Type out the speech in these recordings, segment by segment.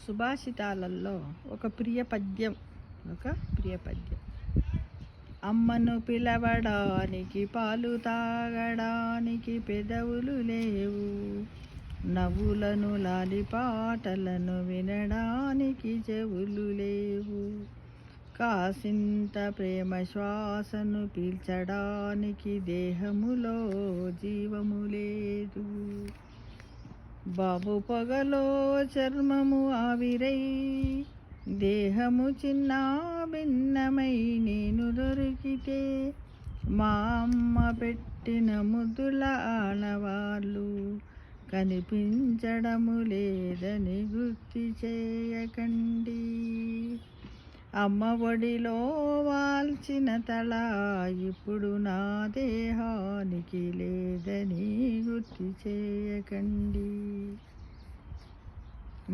సుభాషితాలలో ఒక ప్రియ పద్యం. అమ్మను పిలవడానికి పాలు తాగడానికి పెదవులు లేవు, నవ్వులను లాలిపాటలను వినడానికి చెవులు లేవు, కాసింత ప్రేమ శ్వాసను పీల్చడానికి దేహములో జీవము లేదు. బాబు పొగలో చర్మము ఆవిరై, దేహము చిన్న భిన్నమై నేను దొరికితే, మా అమ్మ పెట్టిన ముద్దుల ఆనవాళ్ళు కనిపించడము లేదని గుర్తు చేయకండి. అమ్మ ఒడిలో వాల్చిన తల ఇప్పుడు నా దేహానికి లేదని గుర్తు చేయకండి.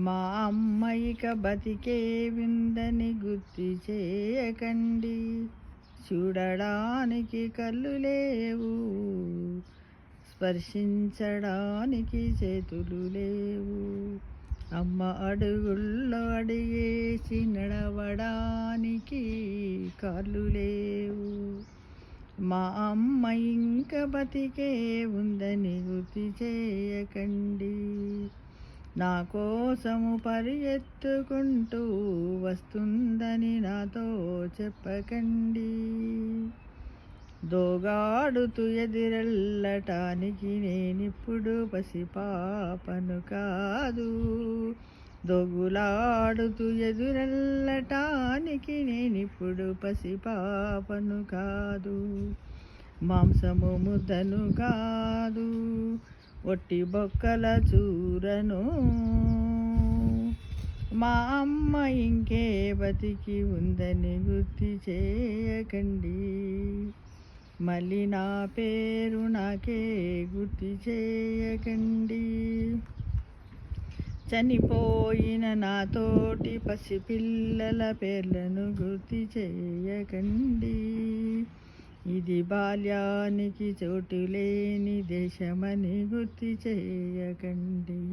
మా అమ్మ ఇక బతికే విందని గుర్తు చేయకండి. చూడడానికి కళ్ళు లేవు, స్పర్శించడానికి చేతులు లేవు, అమ్మ అడుగుల్లో అడిగేసి నడవడానికి కాళ్ళు లేవు. మా అమ్మ ఇంక బతికే ఉందని గుర్తు చేయకండి. నా కోసము పరిగెత్తుకుంటూ వస్తుందని నాతో చెప్పకండి. దోగాడుతూ ఎదురెళ్ళటానికి నేనిప్పుడు పసిపాపను కాదు, దొగులాడుతూ ఎదురెళ్ళటానికి నేనిప్పుడు పసిపాపను కాదు, మాంసము ముద్దను కాదు, ఒట్టి బొక్కల చూరను. మా అమ్మ ఇంకే బతికి ఉందని గుర్తు చేయకండి. మళ్ళీ నా పేరు నాకే గుర్తు చేయకండి. చనిపోయిన నాతోటి పసిపిల్లల పేర్లను గుర్తు చేయకండి. ఇది బాల్యానికి చోటు లేని దేశమని గుర్తు చేయకండి.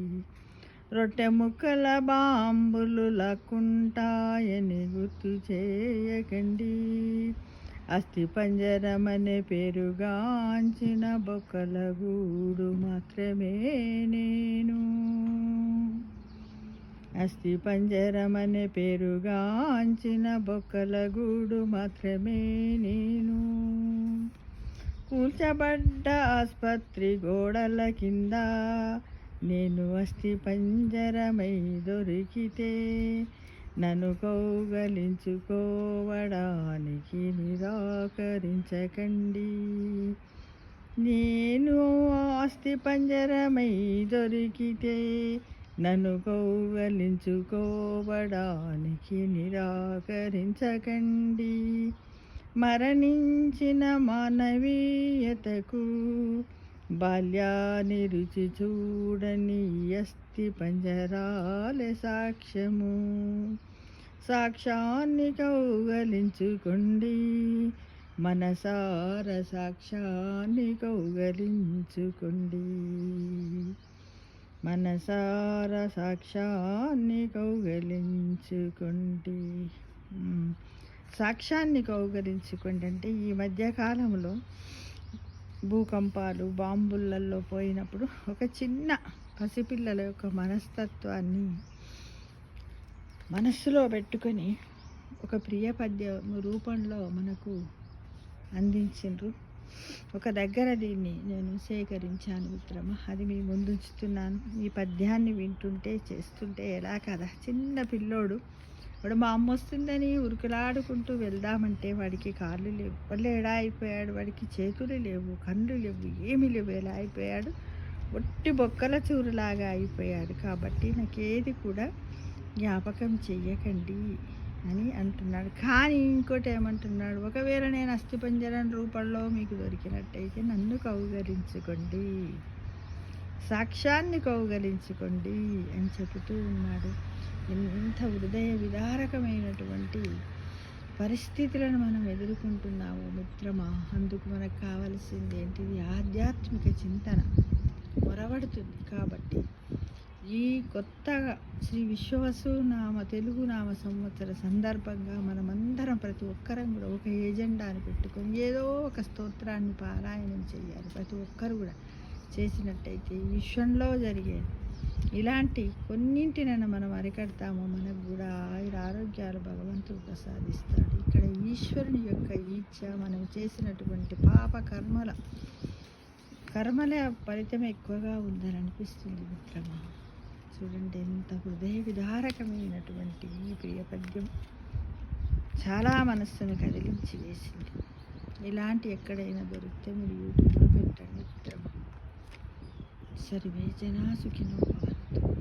రొట్టె ముక్కల బాంబులు లాక్కుంటాయని గుర్తు చేయకండి. అస్థి పంజరమనే పేరుగాంచిన బొక్కల గూడు మాత్రమే నేను. అస్థి పంజరమనే పేరుగాంచిన బొక్కల గూడు మాత్రమే నేను. కూల్చబడ్డ ఆస్పత్రి గోడల కింద నేను అస్థి పంజరమై దొరికితే, నన్ను కౌగలించుకోవడానికి నిరాకరించకండి. నేను అస్థి పంజరమై దొరికితే, నన్ను కౌగలించుకోవడానికి నిరాకరించకండి. మరణించిన మానవీయతకు బాల్యాన్ని రుచి చూడని అస్థి పంజరాలే సాక్ష్యము. సాక్ష్యాన్ని కౌగలించుకోండి, మనసార సాక్ష్యాన్ని కౌగలించుకోండి, మనసార సాక్ష్యాన్ని కౌగలించుకోండి. సాక్ష్యాన్ని కౌగలించుకోండి అంటే ఈ మధ్యకాలంలో భూకంపాలు బాంబులలో పోయినప్పుడు ఒక చిన్న పసిపిల్లల యొక్క మనస్తత్వాన్ని మనస్సులో పెట్టుకొని ఒక ప్రియ పద్యం రూపంలో మనకు అందించిండ్రు. ఒక దగ్గర దీన్ని నేను సేకరించాను మిత్రమా, అది మీ ముందుంచుతున్నాను. ఈ పద్యాన్ని వింటుంటే చేస్తుంటే ఎలా కదా. చిన్న పిల్లోడు వాడు మా అమ్మ వస్తుందని ఉరుకులాడుకుంటూ వెళ్దామంటే వాడికి కాళ్ళు లేవు, వాళ్ళు ఎలా అయిపోయాడు, వాడికి చేతులు లేవు, కళ్ళు లేవు, ఏమీ లేవు, ఎలా అయిపోయాడు, ఒట్టి బొక్కల చూరులాగా అయిపోయాడు. కాబట్టి నాకేది కూడా జ్ఞాపకం చెయ్యకండి అని అంటున్నాడు. కానీ ఇంకోటి ఏమంటున్నాడు, ఒకవేళ నేను అస్థిపంజరం రూపంలో మీకు దొరికినట్టయితే నన్ను కౌగలించుకోండి, సాక్ష్యాన్ని కౌగలించుకోండి అని చెబుతూ ఉన్నాడు. ఎంత హృదయ విదారకమైనటువంటి పరిస్థితులను మనం ఎదుర్కొంటున్నాము మిత్రమా. అందుకు మనకు కావాల్సింది ఏంటిది? ఆధ్యాత్మిక చింతన మొరవడుతుంది. కాబట్టి ఈ కొత్తగా శ్రీ విశ్వవసునామ తెలుగు నామ సంవత్సర సందర్భంగా మనమందరం ప్రతి ఒక్కరం కూడా ఒక ఎజెండాని పెట్టుకొని ఏదో ఒక స్తోత్రాన్ని పారాయణం చేయాలి. ప్రతి ఒక్కరు కూడా చేసినట్టయితే ఈ విశ్వంలో జరిగే ఇలాంటి కొన్నింటినైనా మనం అరికడతాము. మనకు కూడా ఆరోగ్యాలు భగవంతుడు ప్రసాదిస్తాడు. ఇక్కడ ఈశ్వరుని యొక్క ఈచ్ఛ మనం చేసినటువంటి పాప కర్మల ఫలితం ఎక్కువగా ఉందని అనిపిస్తుంది మిత్రమా. చూడండి ఎంత హృదయ విదారకమైనటువంటి ఈ ప్రియ పద్యం చాలా మనస్సును కదిలించి వేసింది. ఇలాంటి ఎక్కడైనా దొరికితే మీరు యూట్యూబ్లో పెట్టండి మిత్రమా. సర్వే జనా సుఖినో భవంతు.